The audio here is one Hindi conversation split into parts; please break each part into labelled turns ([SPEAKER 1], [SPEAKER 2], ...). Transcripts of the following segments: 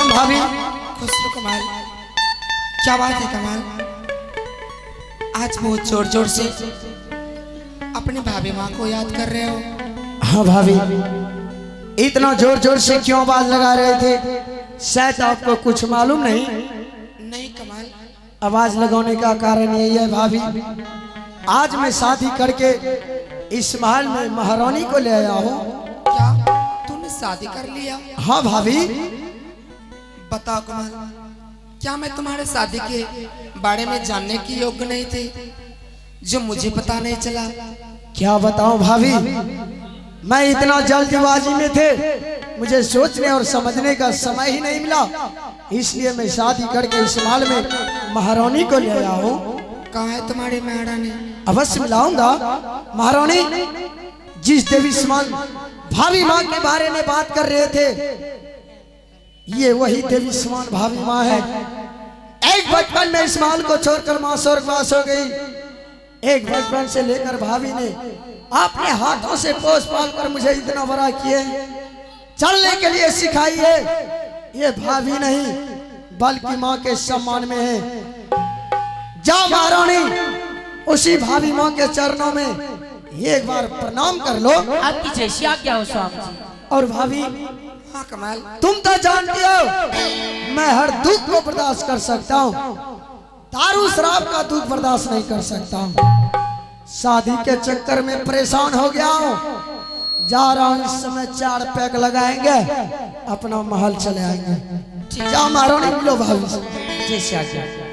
[SPEAKER 1] भाभी खुसरो कमाल, क्या बात है कमाल, आज बहुत जोर जोर से अपनी भाभी माँ को याद कर रहे हो।
[SPEAKER 2] हाँ भाभी, इतना जोर जोर से क्यों आवाज लगा रहे थे? शायद आपको कुछ मालूम नहीं।
[SPEAKER 1] नहीं कमाल,
[SPEAKER 2] आवाज लगाने का कारण यही है भाभी, आज मैं शादी करके इस महल में महारानी को ले आया हूँ।
[SPEAKER 1] क्या तूने शादी कर लिया?
[SPEAKER 2] हाँ भाभी।
[SPEAKER 1] बताओ कमाल, क्या मैं तुम्हारे शादी के बारे में जानने की योग्य नहीं थे, जो मुझे पता नहीं चला?
[SPEAKER 2] क्या बताऊं भाभी, मैं इतना जल्दबाजी में थे, मुझे सोचने और समझने का समय ही नहीं मिला, इसलिए मैं शादी करके इस महल में महारानी को ले आया हूँ।
[SPEAKER 1] कहाँ है तुम्हारी महारानी?
[SPEAKER 2] अवश्य मिलाऊंगा। महारानी जिस देवी समान भाभी माँ के बारे में बात कर रहे थे, ये वही देवी समान भाभी माँ है। एक बचपन में इस महल को छोड़कर माँ स्वर्गवास हो गई। एक बचपन से लेकर भाभी ने अपने हाथों से पोस पाल कर मुझे इतना बड़ा किए, चलने के लिए सिखाई है। ये भाभी नहीं बल्कि माँ के सम्मान में है। जाओ महारानी, उसी भाभी माँ के चरणों में एक बार प्रणाम कर लो।
[SPEAKER 3] आपकी जैसी आज्ञा हो स्वामी जी।
[SPEAKER 2] और भाभी,
[SPEAKER 1] हाँ कमाल,
[SPEAKER 2] तुम तो जानती हो मैं हर दुख को बर्दाश्त कर सकता हूँ, दारू शराब का दुख बर्दाश्त नहीं कर सकता हूँ। शादी के चक्कर में परेशान हो गया हूँ, जा रहा हूँ, इस समय 4 पैक लगाएंगे, अपना महल चले आएंगे। जाओ महारानी, मिलो भाभी से।
[SPEAKER 3] जैसी आज्ञा।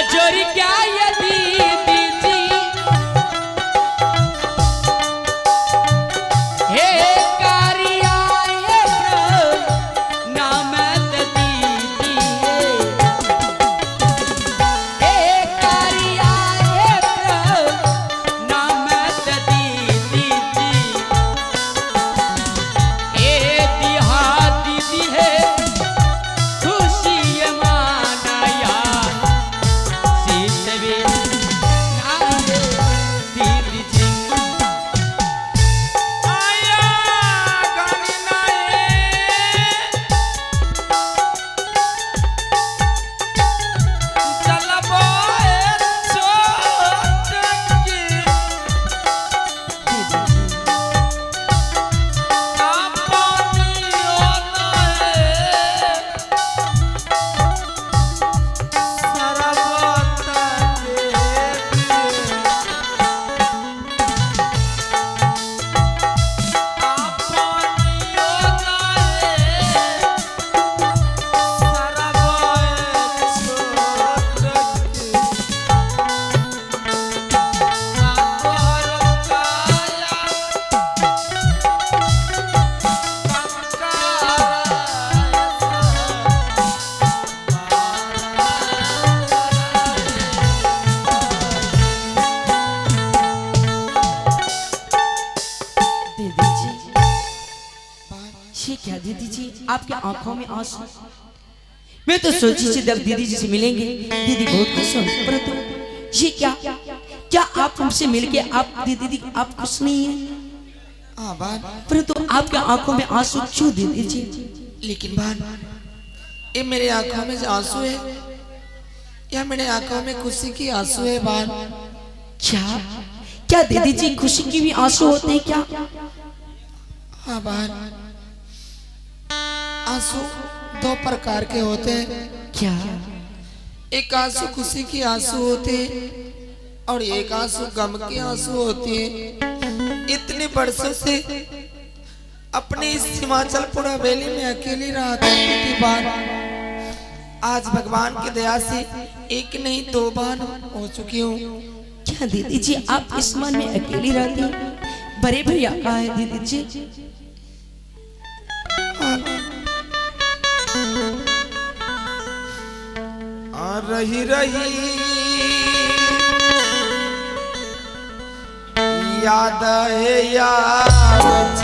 [SPEAKER 3] जोरी क्या यदि दीदी हे कारिया ये नाम दीदी हे कारिया ये नाम दीदी हे दिहा दीदी है खुशी माना यार be आपके आंखों में आंसू। मैं तो सोची थी जब दीदी जी से मिलेंगे दीदी बहुत खुश होंगी, परंतु ये क्या आप हमसे मिलके आप दीदी आप खुश नहीं है?
[SPEAKER 1] हाँ बान,
[SPEAKER 3] परंतु आपके आंखों में आंसू क्यों दीदी जी?
[SPEAKER 1] लेकिन बान, ये मेरे आंखों में आंसू है या मेरे आंखों में खुशी की आंसू है बान?
[SPEAKER 3] क्या दीदी जी खुशी की भी आंसू होते हैं क्या?
[SPEAKER 1] हाँ बान, आंसू दो प्रकार के होते हैं।
[SPEAKER 3] क्या?
[SPEAKER 1] एक आंसू खुशी की आंसू होते हैं और एक आंसू गम के आंसू होते हैं। इतने वर्षों से अपने इस हिमाचलपुर हवेली में अकेली रहा करती थी बान, आज भगवान की दया से एक नहीं दो बार हो चुकी हूँ।
[SPEAKER 3] क्या दीदी जी आप इस मन में अकेली रहती हैं? बड़े भैया कहाँ है दीदी जी?
[SPEAKER 1] रही रही याद है याद,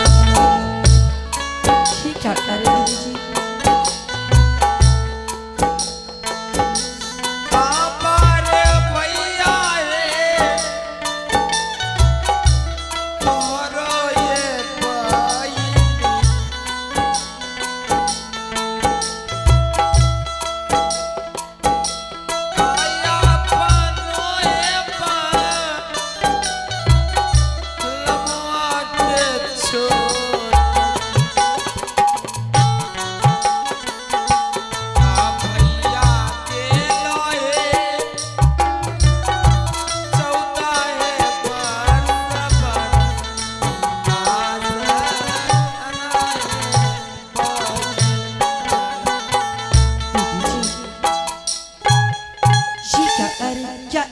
[SPEAKER 3] क्या कर रहे दीदी जी?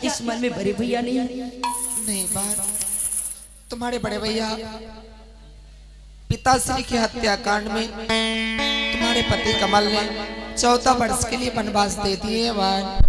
[SPEAKER 3] इस मन में बड़े भैया नहीं है?
[SPEAKER 1] नहीं बात, तुम्हारे बड़े भैया पिताश्री की हत्याकांड में तुम्हारे पति कमल ने 14 वर्ष के लिए वनवास दे दिए बात।